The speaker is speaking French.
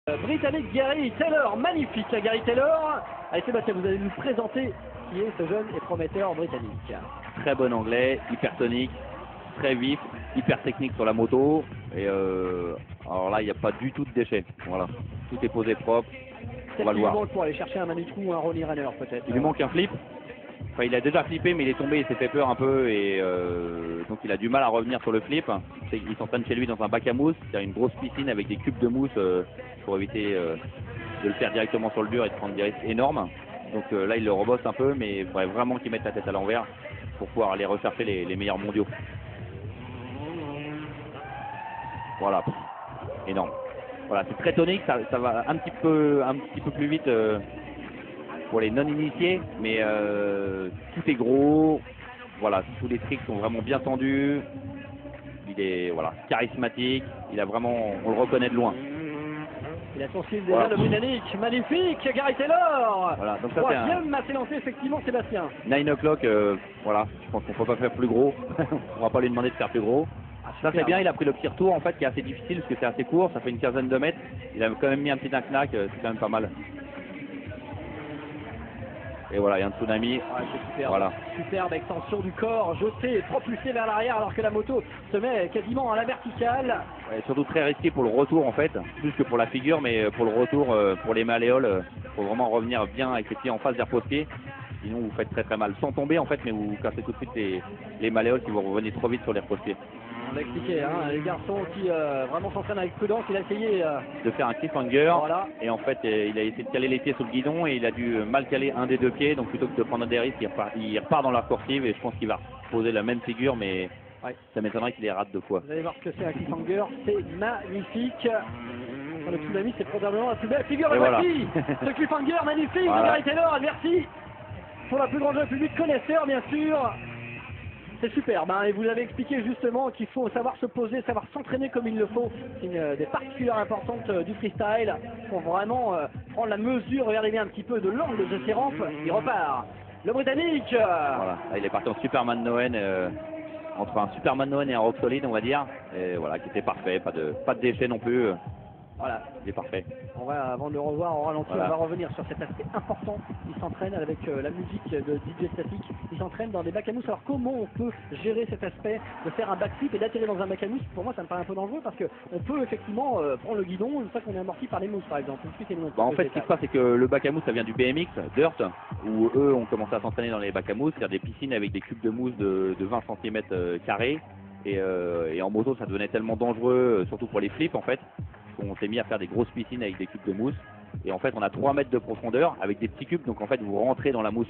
Britannique Gary Taylor, magnifique Gary Taylor. Allez Sébastien, vous allez nous présenter qui est ce jeune et prometteur britannique. Très bon anglais, hypertonique, très vif, hyper technique sur la moto. Et alors là, il n'y a pas du tout de déchets. Voilà, tout est posé propre. On va le voir. Pour aller chercher un Manitou ou un Ronnie Runner peut-être. Il lui manque un flip. Enfin, il a déjà flippé, mais il est tombé, il s'est fait peur un peu et donc il a du mal à revenir sur le flip. Il s'entraîne chez lui dans un bac à mousse, c'est-à-dire une grosse piscine avec des cubes de mousse pour éviter de le faire directement sur le dur et de prendre des risques énormes. Donc là, il le rebosse un peu, mais il faudrait vraiment qu'il mette la tête à l'envers pour pouvoir aller rechercher les meilleurs mondiaux. Voilà, énorme. Voilà, c'est très tonique, ça va un petit peu plus vite pour les non-initiés, mais tout est gros. Voilà, tous les tricks sont vraiment bien tendus. Il est charismatique. Il a vraiment, on le reconnaît de loin. Il a son style déjà, le Britannique, magnifique, Gary Taylor. Voilà, donc ça troisième assez lancé effectivement Sébastien. 9 o'clock, voilà, je pense qu'on ne peut pas faire plus gros. On va pas lui demander de faire plus gros. Ça c'est bien, il a pris le petit retour en fait qui est assez difficile parce que c'est assez court, ça fait une quinzaine de mètres. Il a quand même mis un petit knack, c'est quand même pas mal. Et voilà, il y a un tsunami. Ouais, c'est superbe. Voilà. Superbe extension du corps, jeté, propulsé vers l'arrière alors que la moto se met quasiment à la verticale. Ouais, surtout très risqué pour le retour en fait, plus que pour la figure, mais pour le retour, pour les malléoles, faut vraiment revenir bien avec les pieds en face vers post-pied. Sinon vous faites très très mal, sans tomber en fait, mais vous cassez tout de suite les malléoles si vous revenez trop vite sur les repose-pieds. On l'a expliqué, hein, les garçons qui vraiment s'entraînent avec prudence. Il a essayé de faire un cliffhanger, voilà. Et en fait il a essayé de caler les pieds sur le guidon et il a dû mal caler un des deux pieds, donc plutôt que de prendre des risques, il repart dans la coursive et je pense qu'il va poser la même figure, mais ouais, ça m'étonnerait qu'il les rate deux fois. Vous allez voir ce que c'est un cliffhanger, c'est magnifique. Le tsunami, c'est probablement la plus belle figure de voilà. Ce cliffhanger magnifique voilà. de Gary Taylor, merci pour la plus grande jeune public connaisseur bien sûr. C'est superbe, hein, et vous avez expliqué justement qu'il faut savoir se poser, savoir s'entraîner comme il le faut. C'est une des particularités importantes du freestyle pour vraiment prendre la mesure. Regardez bien un petit peu de l'angle de ses rampes. Il repart. Le Britannique. Voilà, il est parti en Superman Noen, entre un Superman Noen et un rock solide, on va dire. Et voilà, qui était parfait, pas de déchets non plus. Voilà, il est parfait. On va, avant de le revoir en ralenti, voilà. On va revenir sur cet aspect important. Il s'entraîne avec la musique de DJ Static. Il s'entraîne dans des bacs à mousse. Alors comment on peut gérer cet aspect de faire un backflip et d'atterrir dans un bac à mousse? Pour moi, ça me paraît un peu dangereux parce qu'on peut effectivement prendre le guidon une fois qu'on est amorti par les mousses, par exemple. En fait, ce qui se passe, c'est que le bac à mousse, ça vient du BMX, Dirt, où eux ont commencé à s'entraîner dans les bacs à mousse, c'est-à-dire des piscines avec des cubes de mousse de 20 cm carrés. Et en moto, ça devenait tellement dangereux, surtout pour les flips en fait. On s'est mis à faire des grosses piscines avec des cubes de mousse et en fait on a 3 mètres de profondeur avec des petits cubes, donc en fait vous rentrez dans la mousse.